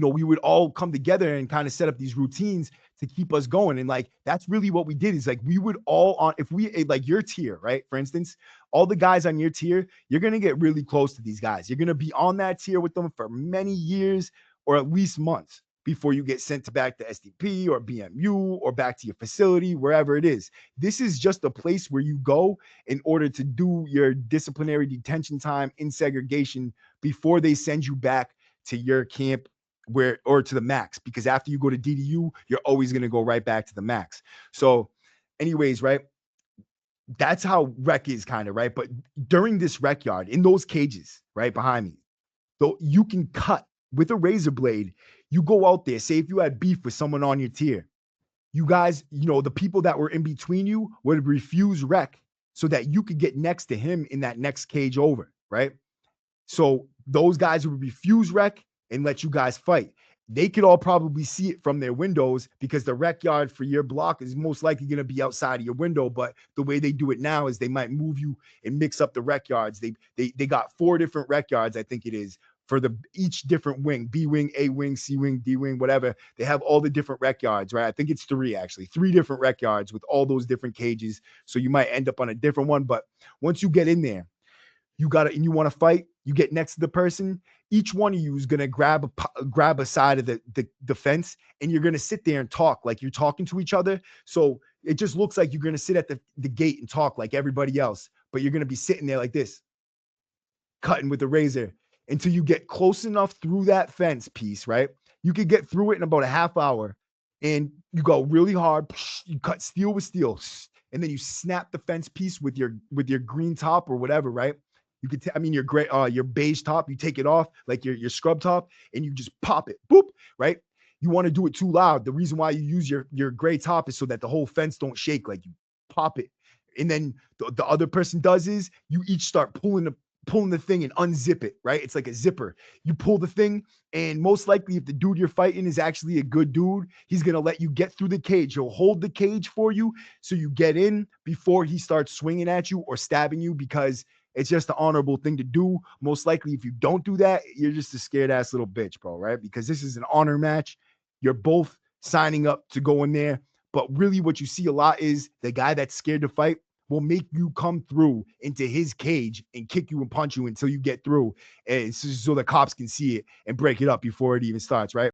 we would all come together and kind of set up these routines to keep us going. And like, that's really what we did is like, we would all on, if we like your tier, right? For instance, all the guys on your tier, you're going to get really close to these guys. You're going to be on that tier with them for many years or at least months before you get sent back to SDP or BMU or back to your facility, wherever it is. This is just a place where you go in order to do your disciplinary detention time in segregation before they send you back to your camp or to the max, because after you go to DDU, you're always going to go right back to the max. So anyways, right, that's how rec is kind of, right? But during this rec yard, in those cages right behind me, though, you can cut with a razor blade. You go out there, say if you had beef with someone on your tier, you guys, the people that were in between you would refuse rec so that you could get next to him in that next cage over, right? So those guys would refuse rec and let you guys fight. They could all probably see it from their windows because the rec yard for your block is most likely going to be outside of your window. But the way they do it now is they might move you and mix up the rec yards. They got 4 different rec yards, I think it is, for each different wing: B wing, A wing, C wing, D wing, whatever. They have all the different rec yards, right? I think it's 3 actually, 3 different rec yards with all those different cages. So you might end up on a different one. But once you get in there, and you want to fight, you get next to the person. Each one of you is going to grab a side of the fence, and you're going to sit there and talk like you're talking to each other. So it just looks like you're going to sit at the gate and talk like everybody else, but you're going to be sitting there like this, cutting with the razor until you get close enough through that fence piece, right? You could get through it in about a half hour, and you go really hard. You cut steel with steel, and then you snap the fence piece with your green top or whatever, right? You could, your gray, your beige top, you take it off like your scrub top, and you just pop it, boop, right? You want to do it too loud. The reason why you use your gray top is so that the whole fence don't shake. Like, you pop it, and then the other person does is you each start pulling the thing and unzip it, right? It's like a zipper. You pull the thing, and most likely, if the dude you're fighting is actually a good dude, he's gonna let you get through the cage. He'll hold the cage for you so you get in before he starts swinging at you or stabbing you, because it's just the honorable thing to do. Most likely, if you don't do that, you're just a scared ass little bitch, bro, right? Because this is an honor match. You're both signing up to go in there. But really what you see a lot is the guy that's scared to fight will make you come through into his cage and kick you and punch you until you get through, and so the cops can see it and break it up before it even starts, right?